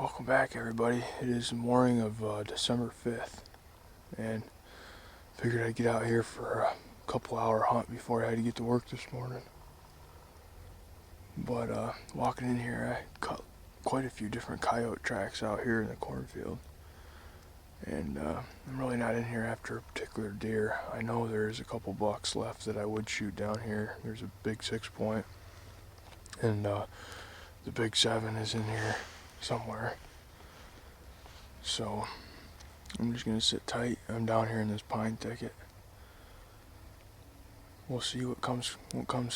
Welcome back, everybody. It is the morning of December 5th, and figured I'd get out here for a couple-hour hunt before I had to get to work this morning. But walking in here, I cut quite a few different coyote tracks out here in the cornfield, and I'm really not in here after a particular deer. I know there's a couple bucks left that I would shoot down here. There's a big 6-point, and the big 7 is in here somewhere. So I'm just gonna sit tight. I'm down here in this pine thicket. We'll see what comes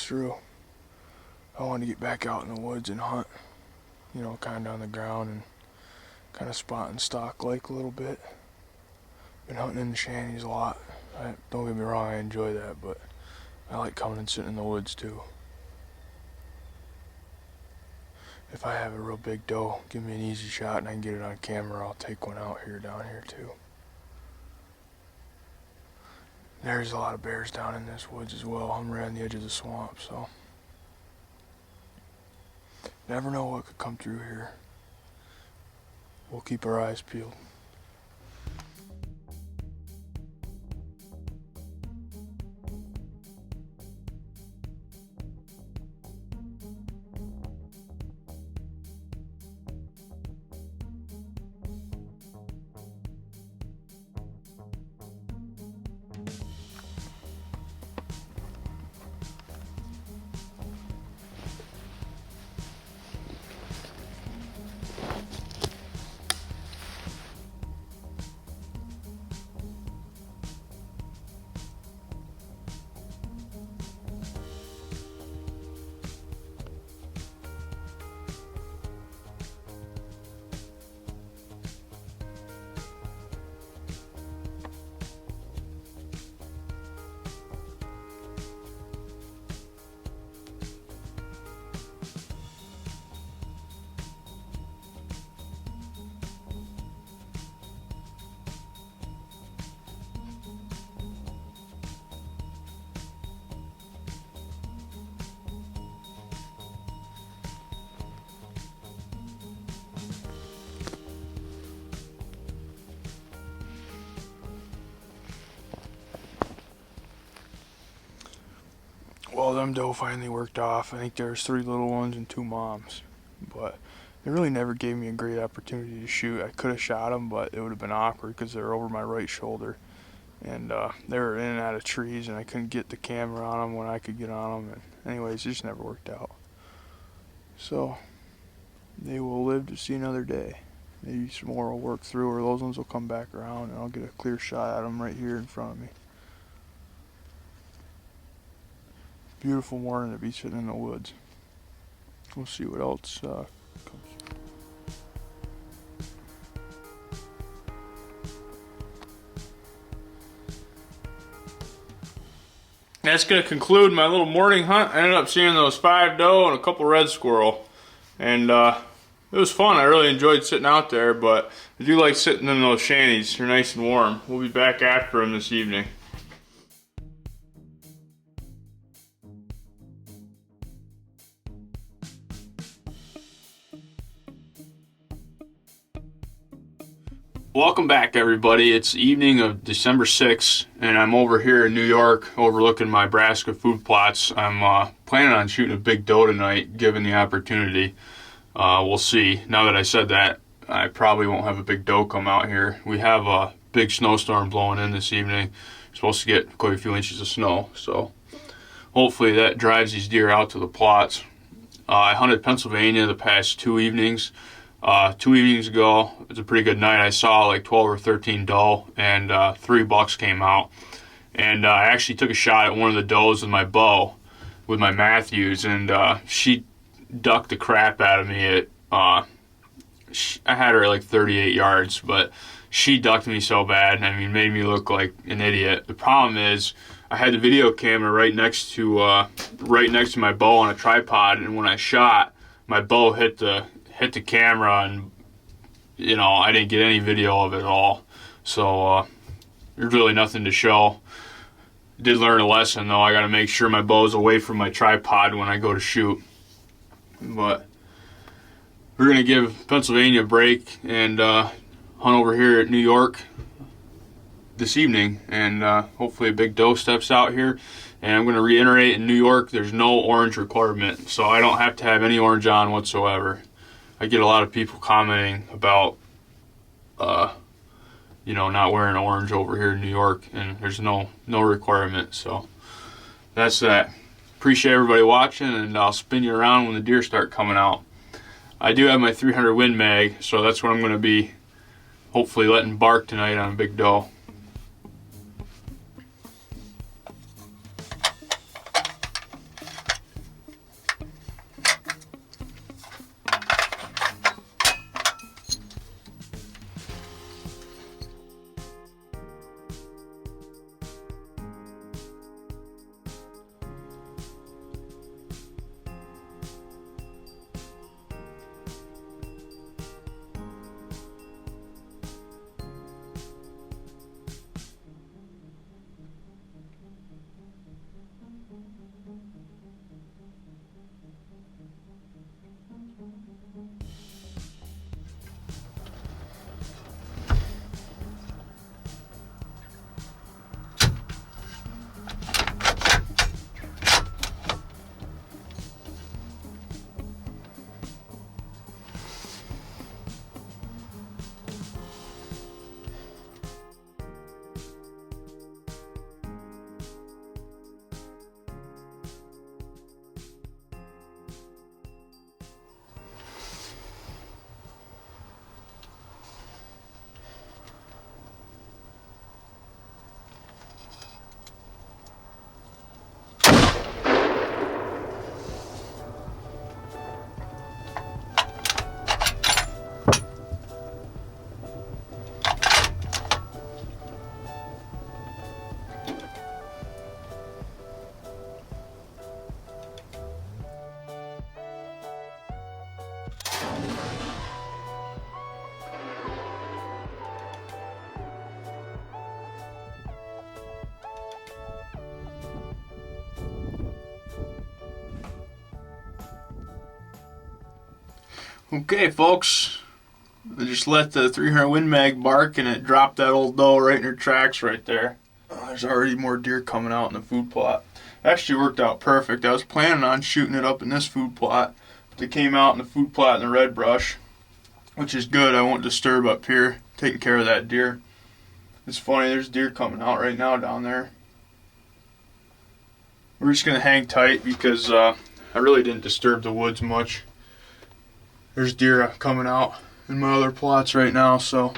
through. I want to get back out in the woods and hunt, you know, kind of on the ground and kind of spot and stalk like a little bit. Been hunting in the shanties a lot. Don't get me wrong, I enjoy that, but I like coming and sitting in the woods too. If I have a real big doe, give me an easy shot and I can get it on camera, I'll take one out here, down here too. There's a lot of bears down in this woods as well. I'm right on the edge of the swamp, so never know what could come through here. We'll keep our eyes peeled. Well, them doe finally worked off. I think there's 3 little ones and 2 moms, but it really never gave me a great opportunity to shoot. I could have shot them, but it would have been awkward because they're over my right shoulder, and they were in and out of trees, and I couldn't get the camera on them when I could get on them. And anyways, it just never worked out. So they will live to see another day. Maybe some more will work through, or those ones will come back around, and I'll get a clear shot at them right here in front of me. Beautiful morning to be sitting in the woods. We'll see what else comes. That's going to conclude my little morning hunt. I ended up seeing those 5 doe and a couple red squirrel, and it was fun. I really enjoyed sitting out there, but I do like sitting in those shanties. They're nice and warm. We'll be back after them this evening. Welcome back, everybody. It's the evening of December 6th, and I'm over here in New York overlooking my brassica food plots. I'm planning on shooting a big doe tonight, given the opportunity. We'll see. Now that I said that, I probably won't have a big doe come out here. We have a big snowstorm blowing in this evening. We're supposed to get quite a few inches of snow, so hopefully that drives these deer out to the plots. I hunted Pennsylvania the past 2 evenings. 2 evenings ago, it was a pretty good night. I saw like 12 or 13 doe, and 3 bucks came out. And I actually took a shot at one of the does with my bow, with my Matthews, and she ducked the crap out of me. I had her at like 38 yards, but she ducked me so bad. I mean, made me look like an idiot. The problem is, I had the video camera right next to my bow on a tripod, and when I shot, my bow hit the camera, and you know, I didn't get any video of it at all. So there's really nothing to show. Did learn a lesson though. I got to make sure my bow's away from my tripod when I go to shoot. But we're going to give Pennsylvania a break and hunt over here at New York this evening, and hopefully a big doe steps out here. And I'm going to reiterate, in New York there's no orange requirement, so I don't have to have any orange on whatsoever. I get a lot of people commenting about not wearing orange over here in New York, and there's no requirement. So that's that. Appreciate everybody watching, and I'll spin you around when the deer start coming out. I do have my 300 Win Mag, so that's what I'm going to be hopefully letting bark tonight on a big doe. Okay, folks, I just let the 300 Win Mag bark, and it dropped that old doe right in her tracks right there. There's already more deer coming out in the food plot. Actually worked out perfect. I was planning on shooting it up in this food plot, but they came out in the food plot in the red brush, which is good. I won't disturb up here, taking care of that deer. It's funny, there's deer coming out right now down there. We're just going to hang tight because I really didn't disturb the woods much. There's deer coming out in my other plots right now, so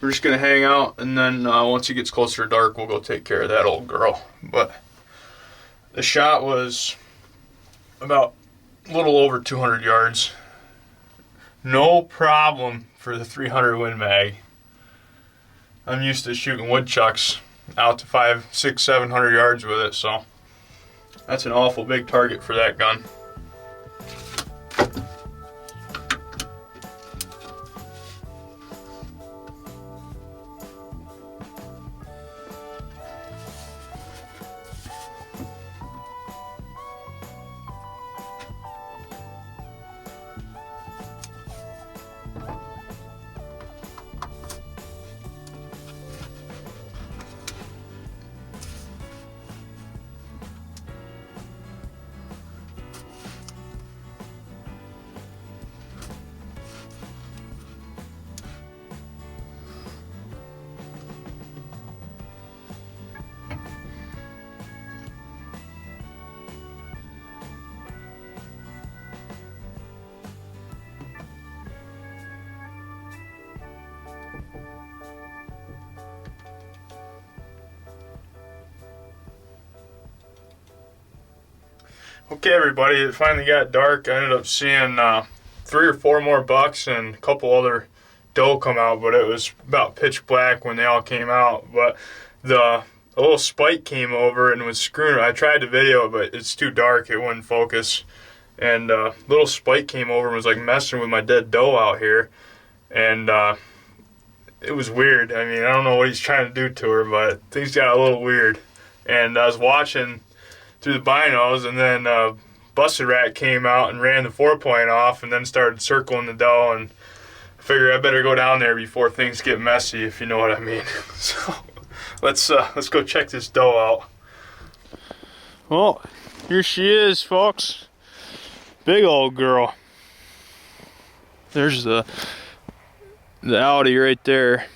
we're just going to hang out, and then once it gets closer to dark, we'll go take care of that old girl. But the shot was about a little over 200 yards. No problem for the 300 Win Mag. I'm used to shooting woodchucks out to 500, 600, 700 yards with it, so that's an awful big target for that gun. Okay, everybody, it finally got dark. I ended up seeing 3 or 4 more bucks and a couple other doe come out, but it was about pitch black when they all came out. But a little spike came over and was screwing. I tried to video it, but it's too dark. It wouldn't focus. And little spike came over and was like messing with my dead doe out here. And it was weird. I mean, I don't know what he's trying to do to her, but things got a little weird. And I was watching through the binos, and then busted rat came out and ran the 4-point off and then started circling the doe, and I figured I better go down there before things get messy, if you know what I mean. So let's go check this doe out. Well, here she is, folks. Big old girl. There's the Audi right there.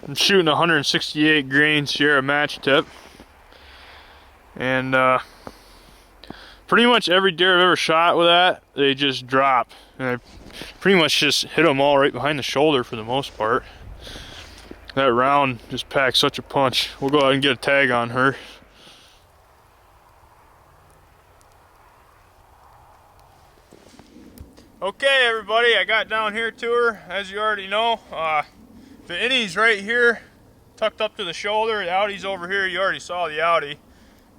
I'm shooting 168 grain Sierra match tip, and pretty much every deer I've ever shot with that, they just drop, and I pretty much just hit them all right behind the shoulder for the most part. That round just packed such a punch. We'll go ahead and get a tag on her. Okay, everybody, I got down here to her, as you already know. The innie's right here, tucked up to the shoulder. The Audi's over here. You already saw the Audi.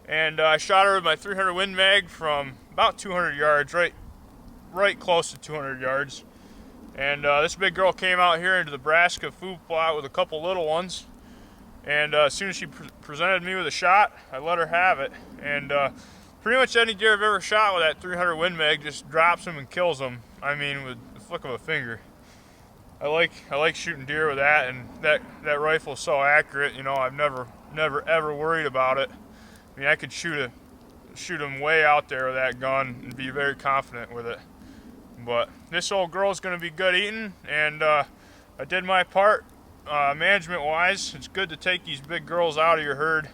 And I shot her with my 300 Win Mag from about 200 yards, right close to 200 yards. And this big girl came out here into the Nebraska food plot with a couple little ones. And as soon as she presented me with a shot, I let her have it. And pretty much any deer I've ever shot with that 300 Win Mag just drops them and kills them. I mean, with the flick of a finger. I like shooting deer with that, and that rifle's so accurate. You know, I've never ever worried about it. I mean, I could shoot them way out there with that gun and be very confident with it. But this old girl's gonna be good eating, and I did my part management-wise. It's good to take these big girls out of your herd,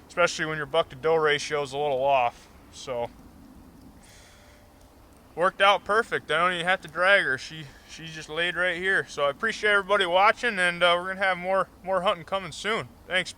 especially when your buck to doe ratio is a little off. So worked out perfect. I don't even have to drag her. She just laid right here. So I appreciate everybody watching, and we're gonna have more hunting coming soon. Thanks.